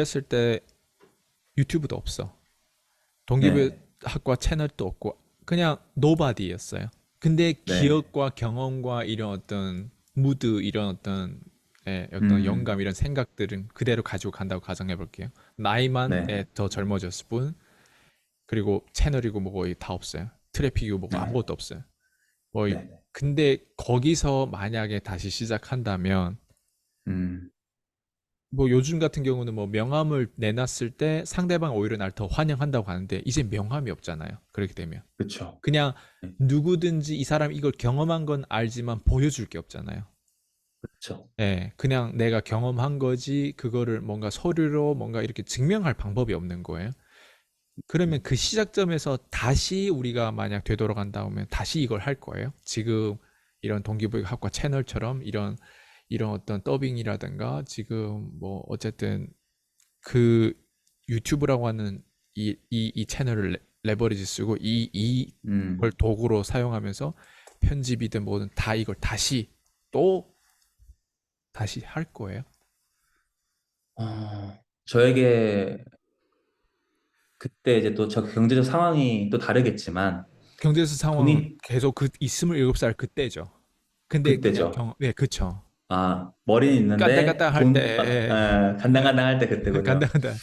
했을 때 유튜브도 없어. 네, 동기부여학과 채널도 없고 그냥 노바디였어요. 근데 네, 기억과 경험과 이런 어떤 무드 이런 어떤 어떤 음, 영감 이런 생각들은 그대로 가지고 간다고 가정해 볼게요. 나이만 네, 더 젊어졌을 뿐 그리고 채널이고 뭐고 다 없어요. 트래픽이고 뭐고 네, 아무것도 없어요. 뭐 네, 네, 근데 거기서 만약에 다시 시작한다면 음, 뭐 요즘 같은 경우는 뭐 명함을 내놨을 때 상대방 오히려 날 더 환영한다고 하는데 이제 명함이 없잖아요. 그렇게 되면 그쵸. 그냥 네, 누구든지 이 사람 이걸 경험한 건 알지만 보여줄 게 없잖아요. 그쵸. 예, 그냥 내가 경험한 거지 그거를 뭔가 서류로 뭔가 이렇게 증명할 방법이 없는 거예요. 그러면 그 시작점에서 다시 우리가 만약 되돌아간다면 다시 이걸 할 거예요. 지금 이런 동기부여학과 채널처럼 이런 어떤 더빙이라든가 지금 뭐 어쨌든 그 유튜브라고 하는 이 채널을 레버리지 쓰고 이걸 음, 도구로 사용하면서 편집이든 뭐든 다 이걸 또 다시 할 거예요. 저에게 그때 이제 또 저 경제적 상황이 또 다르겠지만, 경제에서 상황은 돈이 계속 그 27살 그때죠. 근데 그냥 그때죠. 네, 그쵸. 머리는 있는데 깐딱깐딱 할 때, 간당간당 할 때 그때군요. 간단하다.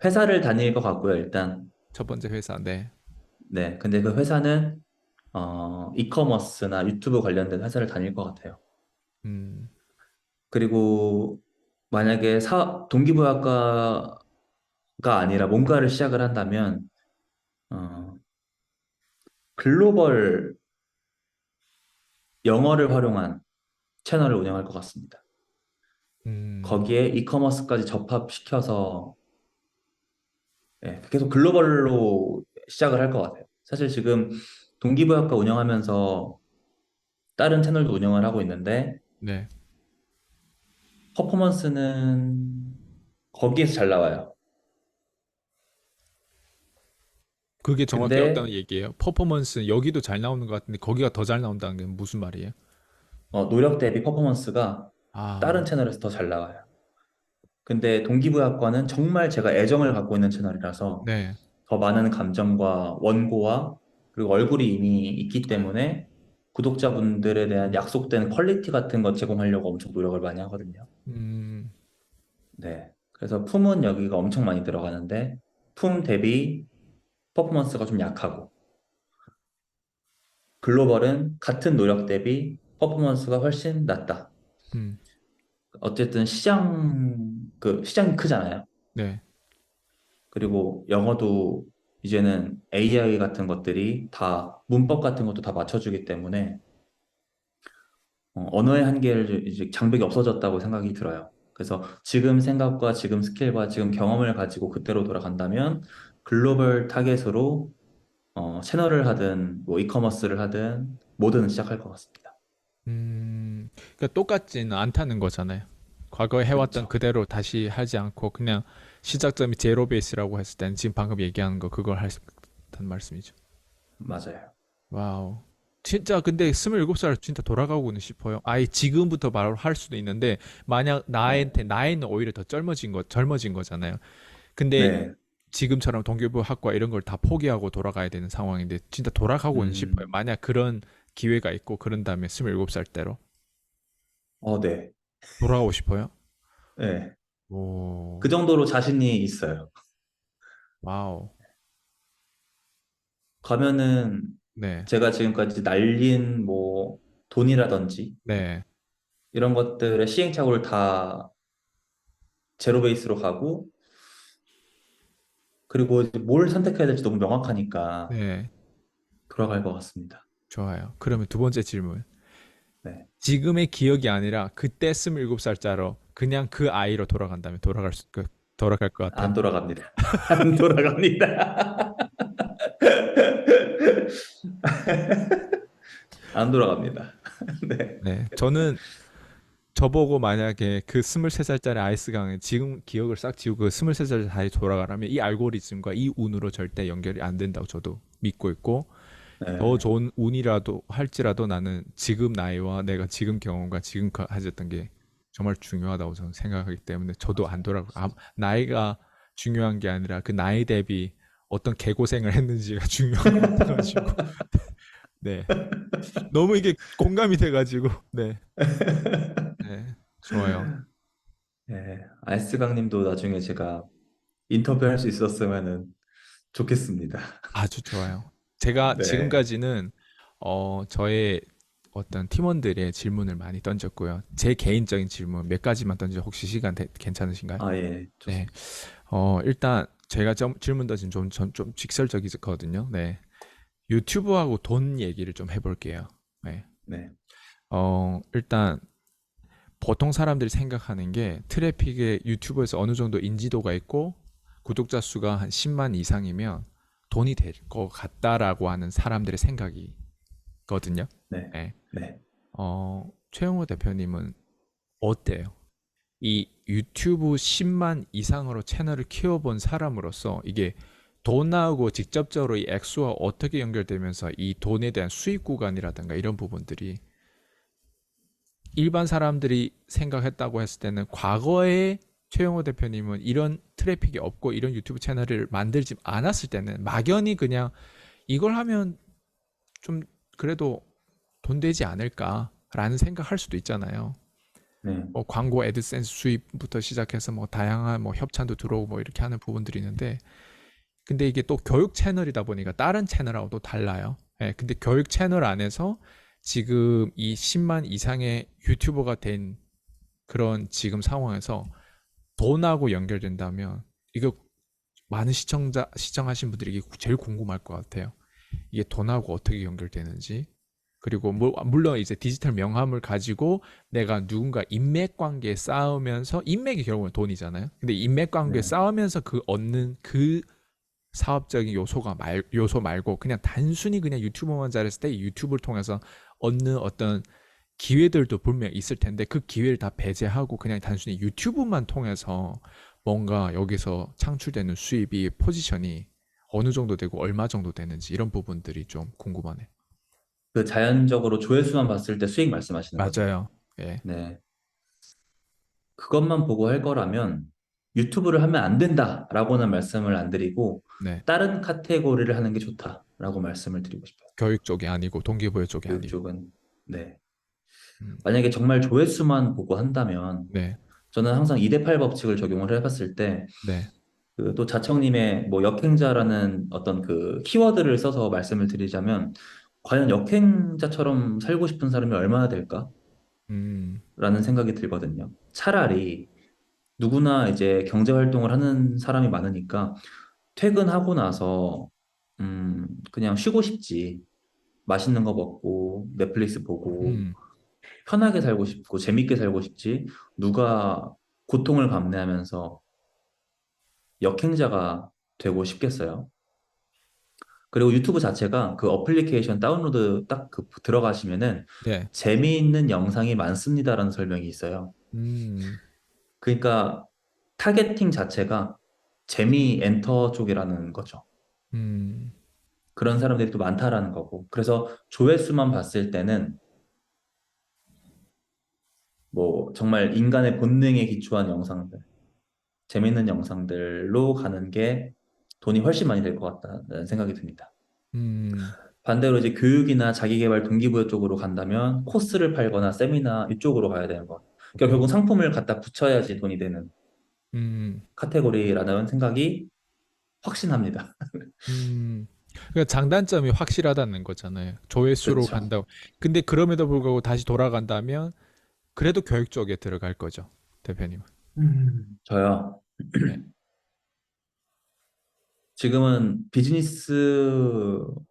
회사를 다닐 것 같고요, 일단. 첫 번째 회사, 네. 네, 근데 그 회사는, 이커머스나 유튜브 관련된 회사를 다닐 것 같아요. 음, 그리고 만약에 동기부여학과가 아니라 뭔가를 시작을 한다면, 어, 글로벌 영어를 활용한 채널을 운영할 것 같습니다. 음, 거기에 이커머스까지 접합시켜서 계속 글로벌로 시작을 할 것 같아요. 사실 지금 동기부여학과 운영하면서 다른 채널도 운영을 하고 있는데 네. 퍼포먼스는 거기에서 잘 나와요. 그게 정확히 어떤 근데 얘기예요? 퍼포먼스 여기도 잘 나오는 것 같은데 거기가 더 잘 나온다는 게 무슨 말이에요? 노력 대비 퍼포먼스가 다른 아, 채널에서 더 잘 나와요. 근데 동기부여학과는 정말 제가 애정을 갖고 있는 채널이라서 네. 더 많은 감정과 원고와 그리고 얼굴이 이미 있기 때문에 구독자분들에 대한 약속된 퀄리티 같은 거 제공하려고 엄청 노력을 많이 하거든요. 음, 네. 그래서 품은 여기가 엄청 많이 들어가는데 품 대비 퍼포먼스가 좀 약하고 글로벌은 같은 노력 대비 퍼포먼스가 훨씬 낮다. 음, 어쨌든 시장이 크잖아요. 네. 그리고 영어도 이제는 AI 같은 것들이 다 문법 같은 것도 다 맞춰주기 때문에 언어의 한계를 이제 장벽이 없어졌다고 생각이 들어요. 그래서 지금 생각과 지금 스킬과 지금 경험을 가지고 그때로 돌아간다면 글로벌 타겟으로 채널을 하든 뭐 이커머스를 하든 뭐든 시작할 것 같습니다. 그러니까 똑같지는 않다는 거잖아요. 과거에 해왔던 그렇죠. 그대로 다시 하지 않고 그냥 시작점이 제로 베이스라고 했을 때는 지금 방금 얘기하는 거 그걸 했다는 말씀이죠. 맞아요. 와우. 진짜 근데 27살 진짜 돌아가고는 싶어요. 아예 지금부터 바로 할 수도 있는데 만약 네. 나이는 오히려 더 젊어진 거잖아요. 근데 네. 지금처럼 동기부 학과 이런 걸 다 포기하고 돌아가야 되는 상황인데 진짜 돌아가고는 싶어요. 음, 만약 그런 기회가 있고 그런 다음에 27살 때로 네. 돌아가고 싶어요? 네. 그 오, 정도로 자신이 있어요. 와우. 가면은 네, 제가 지금까지 날린 뭐 돈이라든지 네, 이런 것들의 시행착오를 다 제로 베이스로 가고 그리고 이제 뭘 선택해야 될지 너무 명확하니까 네. 돌아갈 것 같습니다. 좋아요. 그러면 두 번째 질문. 네. 지금의 기억이 아니라 그때 27살짜로 그냥 그 아이로 돌아간다면 돌아갈 것 같아요. 안 돌아갑니다. 안 돌아갑니다. 안 돌아갑니다. 네. 네, 저는 저보고 만약에 그 23살짜리 아이스강에 지금 기억을 싹 지우고 그 23살짜리 다시 돌아가라면 이 알고리즘과 이 운으로 절대 연결이 안 된다고 저도 믿고 있고 더 네. 좋은 운이라도 할지라도 나는 지금 나이와 내가 지금 경험과 지금 가졌던 게 정말 중요하다고 저는 생각하기 때문에 저도 안 돌아가. 나이가 중요한 게 아니라 그 나이 대비 어떤 개고생을 했는지가 중요한 것 같아가지고. 네. 너무 이게 공감이 돼가지고. 네. 네. 좋아요. 예, 알스강 님도 나중에 제가 인터뷰할 수 있었으면은 좋겠습니다. 아주 좋아요. 제가 네. 지금까지는 저의 어떤 팀원들의 질문을 많이 던졌고요. 제 개인적인 질문 몇 가지만 던져 혹시 시간 괜찮으신가요? 아, 예, 네. 좋습니다. 일단 제가 질문 던진 좀 직설적이거든요. 네. 유튜브하고 돈 얘기를 좀 해볼게요. 네. 네, 일단 보통 사람들이 생각하는 게 트래픽에 유튜브에서 어느 정도 인지도가 있고 구독자 수가 한 10만 이상이면 돈이 될 것 같다라고 하는 사람들의 생각이거든요. 네, 네. 네. 최영호 대표님은 어때요? 이 유튜브 10만 이상으로 채널을 키워본 사람으로서 이게 돈하고 직접적으로 이 액수와 어떻게 연결되면서 이 돈에 대한 수익 구간이라든가 이런 부분들이 일반 사람들이 생각했다고 했을 때는 과거에 최영호 대표님은 이런 트래픽이 없고 이런 유튜브 채널을 만들지 않았을 때는 막연히 그냥 이걸 하면 좀 그래도 돈 되지 않을까라는 생각할 수도 있잖아요. 네. 뭐 광고 애드센스 수입부터 시작해서 뭐 다양한 뭐 협찬도 들어오고 뭐 이렇게 하는 부분들이 있는데 근데 이게 또 교육 채널이다 보니까 다른 채널하고도 달라요. 예, 근데 교육 채널 안에서 지금 이 10만 이상의 유튜버가 된 그런 지금 상황에서 돈하고 연결된다면 이거 많은 시청하신 분들이 이게 제일 궁금할 것 같아요. 이게 돈하고 어떻게 연결되는지. 그리고 물론 이제 디지털 명함을 가지고 내가 누군가 인맥 관계 쌓으면서 인맥이 결국은 돈이잖아요. 근데 인맥 관계 네. 쌓으면서 그 얻는 그 사업적인 요소 말고 그냥 단순히 그냥 유튜버만 잘했을 때 유튜브를 통해서 얻는 어떤 기회들도 분명 있을 텐데 그 기회를 다 배제하고 그냥 단순히 유튜브만 통해서 뭔가 여기서 창출되는 수입이 포지션이 어느 정도 되고 얼마 정도 되는지 이런 부분들이 좀 궁금하네요. 그 자연적으로 조회수만 봤을 때 수익 말씀하시는 거죠? 맞아요. 예. 네. 그것만 보고 할 거라면 유튜브를 하면 안 된다라고는 말씀을 안 드리고 네. 다른 카테고리를 하는 게 좋다라고 말씀을 드리고 싶어요. 교육 쪽이 아니고 동기부여 쪽이 교육 아니고. 쪽은. 네. 음, 만약에 정말 조회수만 보고 한다면 네. 저는 항상 2대8 법칙을 적용을 해봤을 때 네. 그 또 자청님의 뭐 역행자라는 어떤 그 키워드를 써서 말씀을 드리자면 과연 역행자처럼 살고 싶은 사람이 얼마나 될까라는 음. 생각이 들거든요. 차라리 누구나 이제 경제 활동을 하는 사람이 많으니까 퇴근하고 나서 그냥 쉬고 싶지. 맛있는 거 먹고 넷플릭스 보고 음. 편하게 살고 싶고 재밌게 살고 싶지. 누가 고통을 감내하면서 역행자가 되고 싶겠어요. 그리고 유튜브 자체가 그 어플리케이션 다운로드 딱 그 들어가시면은 네. 재미있는 영상이 많습니다라는 설명이 있어요. 음. 그러니까 타겟팅 자체가 재미 엔터 쪽이라는 거죠. 음. 그런 사람들이 또 많다라는 거고. 그래서 조회수만 봤을 때는 뭐 정말 인간의 본능에 기초한 영상들, 재밌는 영상들로 가는 게 돈이 훨씬 많이 될 것 같다는 생각이 듭니다. 음. 반대로 이제 교육이나 자기계발 동기부여 쪽으로 간다면 코스를 팔거나 세미나 이쪽으로 가야 되는 거. 그러니까 음. 결국 상품을 갖다 붙여야지 돈이 되는 음. 카테고리라는 생각이 확신합니다. 그러니까 장단점이 확실하다는 거잖아요. 조회수로 그렇죠. 간다고. 근데 그럼에도 불구하고 다시 돌아간다면 그래도 교육 쪽에 들어갈 거죠, 대표님은. 저요. 네. 지금은 비즈니스맨으로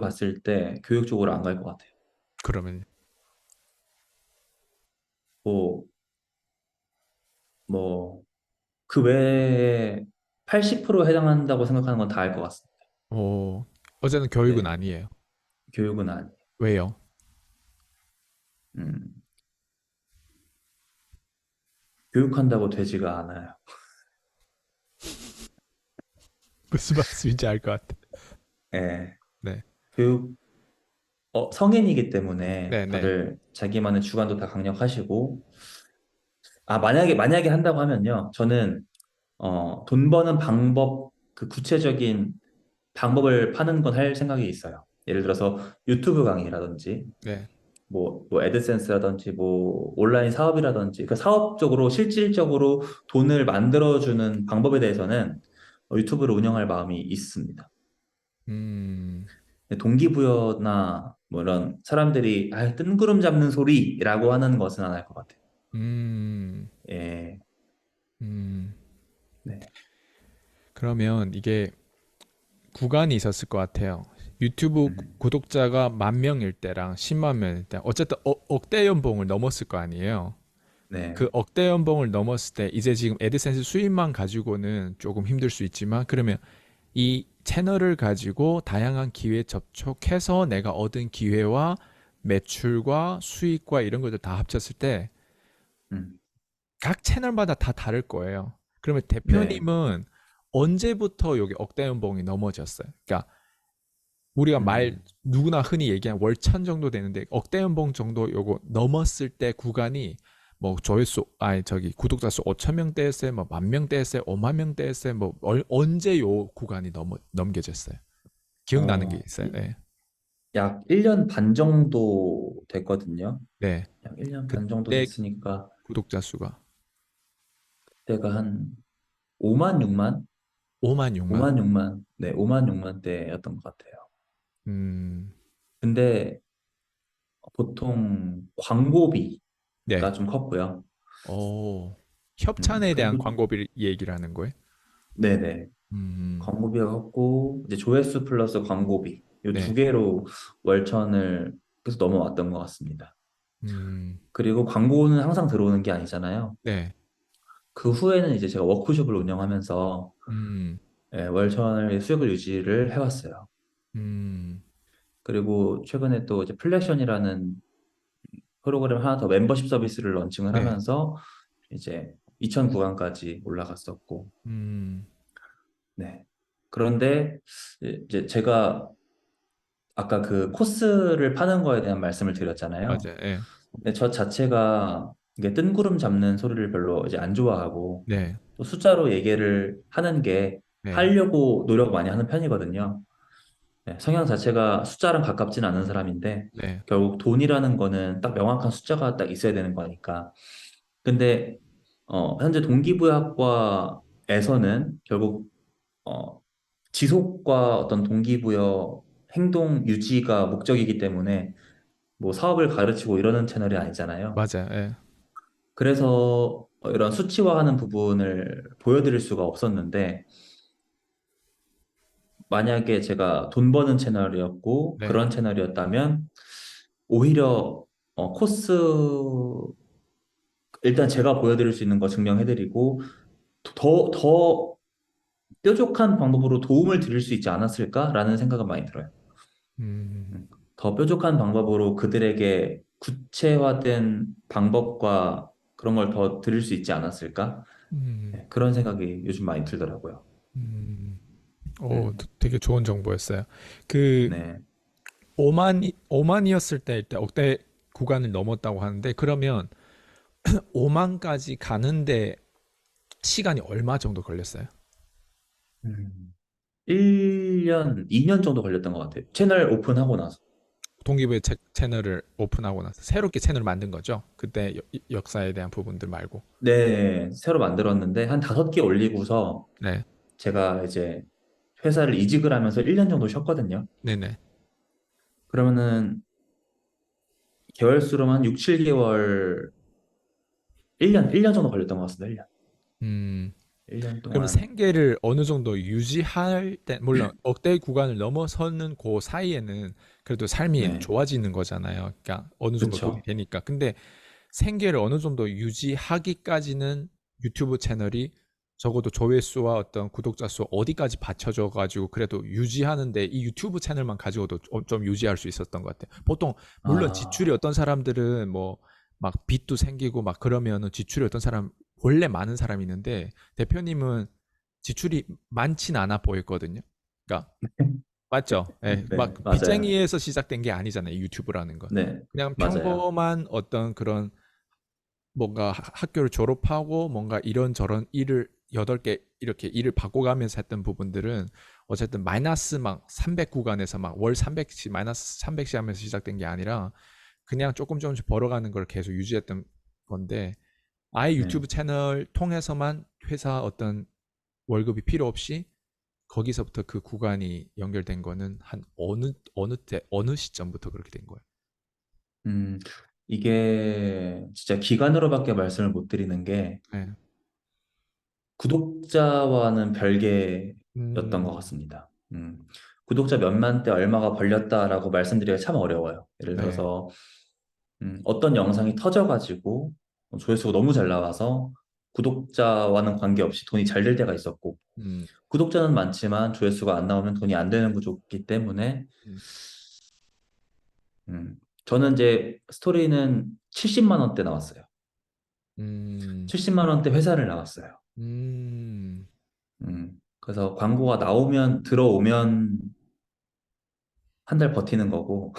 봤을 때 교육 쪽으로 안 갈 것 같아요. 그러면 뭐, 뭐, 그 외에 80% 해당한다고 생각하는 건 다 알 것 같습니다. 어제는 교육은 네. 아니에요. 교육은 아니에요. 왜요? 음, 교육한다고 되지가 않아요. 무슨 말씀인지 알 것 같아. 예. 네. 교육, 성인이기 때문에 네, 네. 다들 자기만의 주관도 다 강력하시고, 만약에 한다고 하면요. 저는, 돈 버는 방법, 그 구체적인 방법을 파는 건 할 생각이 있어요. 예를 들어서 유튜브 강의라든지, 네. 뭐 애드센스라든지, 뭐 온라인 사업이라든지, 그 사업적으로 실질적으로 돈을 만들어주는 방법에 대해서는 유튜브를 운영할 마음이 있습니다. 음, 근데 동기부여나 뭐 이런 사람들이 뜬구름 잡는 소리라고 하는 것은 안 할 것 같아요. 음, 예, 음. 네, 그러면 이게 구간이 있었을 것 같아요. 유튜브 음, 구독자가 10,000명일 때랑 10만 명일 때 어쨌든 억대 연봉을 넘었을 거 아니에요. 네, 그 억대 연봉을 넘었을 때 이제 지금 애드센스 수입만 가지고는 조금 힘들 수 있지만 그러면 이 채널을 가지고 다양한 기회에 접촉해서 내가 얻은 기회와 매출과 수익과 이런 것들 다 합쳤을 때 음, 각 채널마다 다 다를 거예요. 그러면 네, 대표님은 언제부터 여기 억대 연봉이 넘어졌어요? 그러니까 우리가 말 음, 누구나 흔히 얘기한 월천 정도 되는데 억대 연봉 정도 요거 넘었을 때 구간이 뭐 조회수 아니 저기 구독자 수 5천 명대였어요, 뭐 10,000명대였어요, 5만 명대였어요, 뭐 언제 요 구간이 넘겨졌어요? 기억나는 게 어, 있어요? 네, 약 1년 반 정도 됐거든요. 네. 약 1년 반 정도 그때 됐으니까 구독자 수가 그때가 한 5만 6만? 5만 6만. 5만 6만, 네, 5만 6만 대였던 것 같아요. 음, 근데 보통 광고비가 네. 좀 컸고요. 오, 협찬에 대한 그리고, 광고비 얘기를 하는 거예요? 네네. 음, 광고비가 컸고, 이제 조회수 플러스 광고비. 이 두 네, 개로 월천을 계속 넘어왔던 것 같습니다. 음, 그리고 광고는 항상 들어오는 게 아니잖아요. 네, 그 후에는 이제 제가 워크숍을 운영하면서 음, 월천을 수익을 유지를 해왔어요. 음, 그리고 최근에 또 이제 플렉션이라는 프로그램 하나 더 멤버십 서비스를 런칭을 네, 하면서 이제 2천 구간까지 올라갔었고, 음, 네. 그런데 이제 제가 아까 그 코스를 파는 거에 대한 말씀을 드렸잖아요. 맞아요. 예. 근데 저 자체가 이게 뜬구름 잡는 소리를 별로 이제 안 좋아하고 네, 또 숫자로 얘기를 하는 게 네, 하려고 노력 많이 하는 편이거든요. 네, 성향 자체가 숫자랑 가깝진 않은 사람인데 네, 결국 돈이라는 거는 딱 명확한 숫자가 딱 있어야 되는 거니까. 근데 현재 동기부여학과에서는 결국 어, 지속과 어떤 동기부여 행동 유지가 목적이기 때문에 뭐 사업을 가르치고 이러는 채널이 아니잖아요. 맞아요. 예. 그래서 이런 수치화하는 부분을 보여드릴 수가 없었는데 만약에 제가 돈 버는 채널이었고 네, 그런 채널이었다면 오히려 코스 일단 제가 보여드릴 수 있는 거 증명해드리고 더 뾰족한 방법으로 도움을 드릴 수 있지 않았을까라는 생각은 많이 들어요. 음, 더 뾰족한 방법으로 그들에게 구체화된 방법과 그런 걸 더 드릴 수 있지 않았을까? 음, 네, 그런 생각이 요즘 많이 들더라고요. 음. 오, 음, 되게 좋은 정보였어요. 그 네. 5만이었을 때 억대 구간을 넘었다고 하는데 그러면 5만까지 가는데 시간이 얼마 정도 걸렸어요? 음, 1년, 2년 정도 걸렸던 것 같아요. 채널 오픈하고 나서. 동기부여 채널을 오픈하고 나서 새롭게 채널을 만든 거죠. 그때 역사에 대한 부분들 말고. 네, 새로 만들었는데 한 5개 올리고서 네, 제가 이제 회사를 이직을 하면서 1년 정도 쉬었거든요. 네네. 그러면은 개월수로만 6, 7개월, 1년 정도 걸렸던 것 같습니다. 1년. 음. 1년 그럼 동안. 생계를 어느 정도 유지할 때, 물론 억대 구간을 넘어서는 그 사이에는 그래도 삶이 네, 좋아지는 거잖아요. 그러니까 어느 정도 돈이 그쵸. 되니까. 근데 생계를 어느 정도 유지하기까지는 유튜브 채널이 적어도 조회수와 어떤 구독자 수 어디까지 받쳐져 가지고 그래도 유지하는데 이 유튜브 채널만 가지고도 좀 유지할 수 있었던 것 같아요. 보통 물론 지출이 아, 어떤 사람들은 뭐 막 빚도 생기고 막 그러면은 지출이 어떤 사람 원래 많은 사람이 있는데 대표님은 지출이 많진 않아 보였거든요. 그러니까 맞죠? 예, 막 네, 맞아요. 빚쟁이에서 시작된 게 아니잖아요. 유튜브라는 건. 네, 그냥 맞아요. 평범한 어떤 그런 뭔가 학교를 졸업하고 뭔가 이런저런 일을 8개 이렇게 일을 바꿔가면서 했던 부분들은 어쨌든 마이너스 막 300 구간에서 막 월 300씩 마이너스 300씩 하면서 시작된 게 아니라 그냥 조금 조금씩 벌어가는 걸 계속 유지했던 건데 아예 네. 유튜브 채널 통해서만 회사 어떤 월급이 필요 없이 거기서부터 그 구간이 연결된 거는 한 어느 때 어느 시점부터 그렇게 된 거예요? 음, 이게 진짜 기간으로밖에 말씀을 못 드리는 게 네. 구독자와는 별개였던 것 음, 같습니다. 구독자 몇만 대 얼마가 벌렸다라고 말씀드리기가 참 어려워요. 예를 네. 들어서 어떤 영상이 터져가지고 조회수가 너무 잘 나와서 구독자와는 관계없이 돈이 잘 될 때가 있었고 음, 구독자는 많지만 조회수가 안 나오면 돈이 안 되는 구조이기 때문에 음, 저는 이제 스토리는 70만 원대 나왔어요. 음, 70만 원대 회사를 나왔어요. 음, 그래서 광고가 나오면 들어오면 한 달 버티는 거고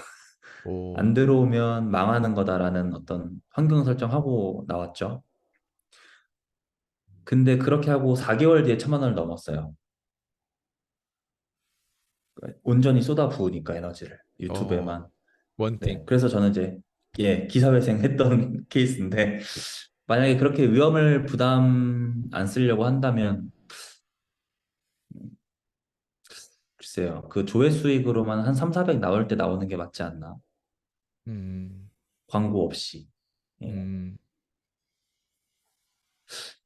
안 오, 들어오면 망하는 거다라는 어떤 환경 설정하고 나왔죠. 근데 그렇게 하고 4개월 뒤에 1,000만 원을 넘었어요. 온전히 쏟아부으니까 에너지를 어, 유튜브에만. 원팅. 네. 그래서 저는 이제 기사회생 했던 케이스인데 만약에 그렇게 위험을 부담 안 쓰려고 한다면 글쎄요. 그 조회 수익으로만 한 3, 400 나올 때 나오는 게 맞지 않나? 음, 광고 없이. 예. 음,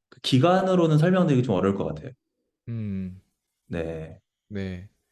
그 기간으로는 설명드리기 좀 어려울 것 같아요. 음, 네. 네.